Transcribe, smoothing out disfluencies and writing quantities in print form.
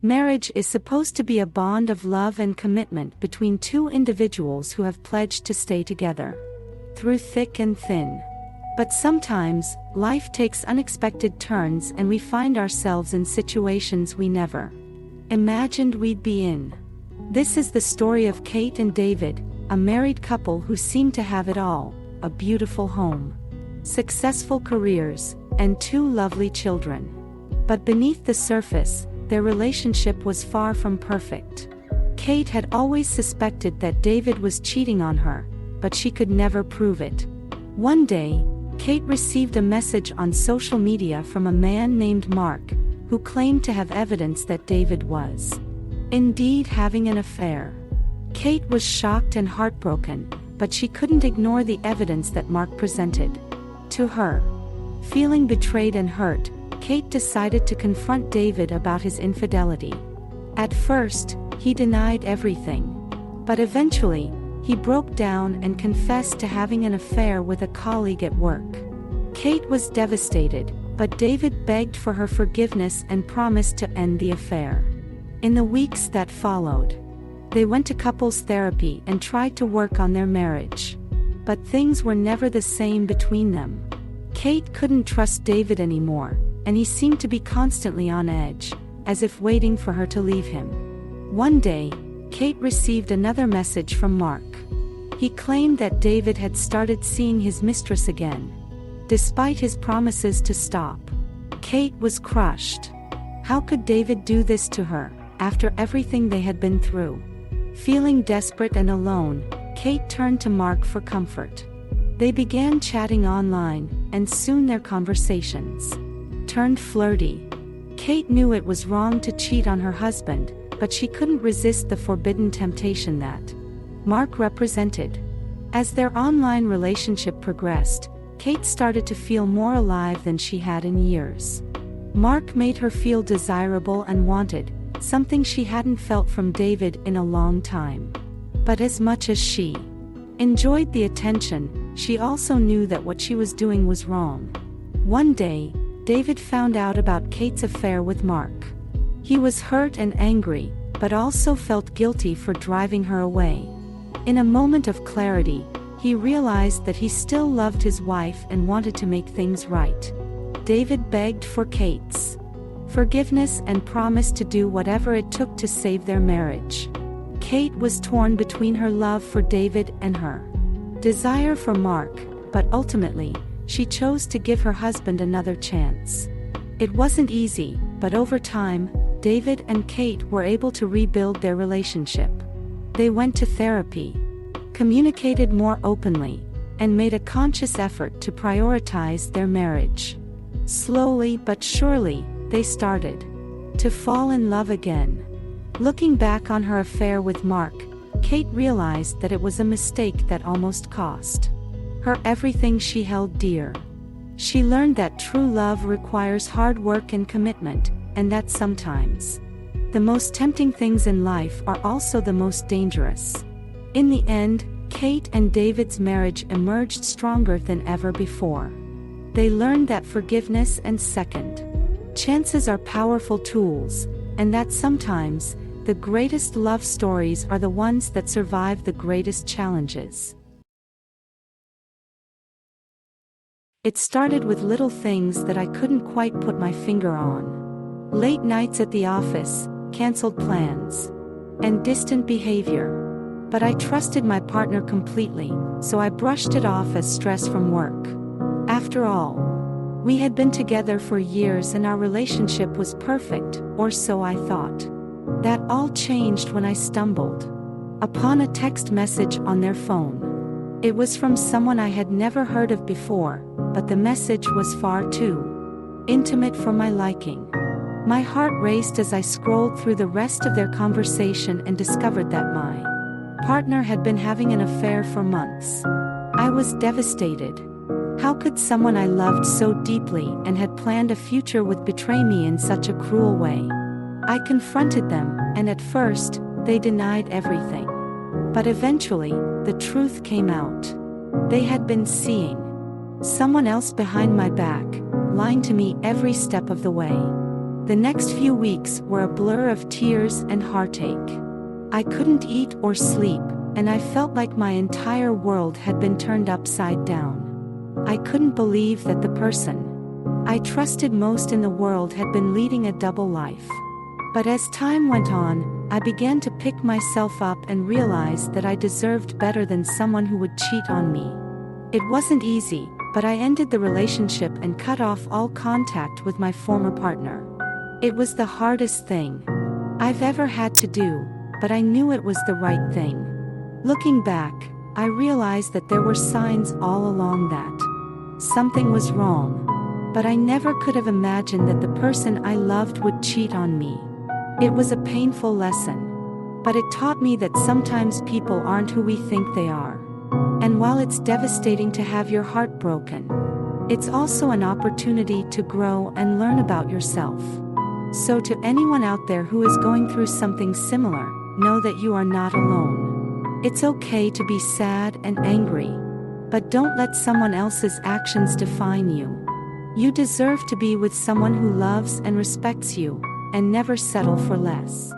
Marriage is supposed to be a bond of love and commitment between two individuals who have pledged to stay together through thick and thin. But sometimes, life takes unexpected turns and we find ourselves in situations we never imagined we'd be in. This is the story of Kate and David, a married couple who seem to have it all: a beautiful home, successful careers, and two lovely children. But beneath the surface, their relationship was far from perfect. Kate had always suspected that David was cheating on her, but she could never prove it. One day, Kate received a message on social media from a man named Mark, who claimed to have evidence that David was indeed having an affair. Kate was shocked and heartbroken, but she couldn't ignore the evidence that Mark presented to her. Feeling betrayed and hurt, Kate decided to confront David about his infidelity. At first, he denied everything. But eventually, he broke down and confessed to having an affair with a colleague at work. Kate was devastated, but David begged for her forgiveness and promised to end the affair. In the weeks that followed, they went to couples therapy and tried to work on their marriage. But things were never the same between them. Kate couldn't trust David anymore, and he seemed to be constantly on edge, as if waiting for her to leave him. One day, Kate received another message from Mark. He claimed that David had started seeing his mistress again, despite his promises to stop. Kate was crushed. How could David do this to her, after everything they had been through? Feeling desperate and alone, Kate turned to Mark for comfort. They began chatting online, and soon their conversations turned flirty. Kate knew it was wrong to cheat on her husband, but she couldn't resist the forbidden temptation that Mark represented. As their online relationship progressed, Kate started to feel more alive than she had in years. Mark made her feel desirable and wanted, something she hadn't felt from David in a long time. But as much as she enjoyed the attention, she also knew that what she was doing was wrong. One day, David found out about Kate's affair with Mark. He was hurt and angry, but also felt guilty for driving her away. In a moment of clarity, he realized that he still loved his wife and wanted to make things right. David begged for Kate's forgiveness and promised to do whatever it took to save their marriage. Kate was torn between her love for David and her desire for Mark, but ultimately, she chose to give her husband another chance. It wasn't easy, but over time, David and Kate were able to rebuild their relationship. They went to therapy, communicated more openly, and made a conscious effort to prioritize their marriage. Slowly but surely, they started to fall in love again. Looking back on her affair with Mark, Kate realized that it was a mistake that almost cost her everything she held dear. She learned that true love requires hard work and commitment, and that sometimes the most tempting things in life are also the most dangerous. In the end, Kate and David's marriage emerged stronger than ever before. They learned that forgiveness and second chances are powerful tools, and that sometimes, the greatest love stories are the ones that survive the greatest challenges. It started with little things that I couldn't quite put my finger on. Late nights at the office, canceled plans, and distant behavior. But I trusted my partner completely, so I brushed it off as stress from work. After all, we had been together for years and our relationship was perfect, or so I thought. That all changed when I stumbled upon a text message on their phone. It was from someone I had never heard of before, but the message was far too intimate for my liking. My heart raced as I scrolled through the rest of their conversation and discovered that my partner had been having an affair for months. I was devastated. How could someone I loved so deeply and had planned a future with betray me in such a cruel way? I confronted them, and at first, they denied everything. But eventually, the truth came out. They had been seeing someone else behind my back, lying to me every step of the way. The next few weeks were a blur of tears and heartache. I couldn't eat or sleep, and I felt like my entire world had been turned upside down. I couldn't believe that the person I trusted most in the world had been leading a double life. But as time went on, I began to pick myself up and realize that I deserved better than someone who would cheat on me. It wasn't easy, but I ended the relationship and cut off all contact with my former partner. It was the hardest thing I've ever had to do, but I knew it was the right thing. Looking back, I realized that there were signs all along that something was wrong, but I never could have imagined that the person I loved would cheat on me. It was a painful lesson, but it taught me that sometimes people aren't who we think they are. And while it's devastating to have your heart broken, it's also an opportunity to grow and learn about yourself. So to anyone out there who is going through something similar, know that you are not alone. It's okay to be sad and angry, but don't let someone else's actions define you. You deserve to be with someone who loves and respects you, and never settle for less.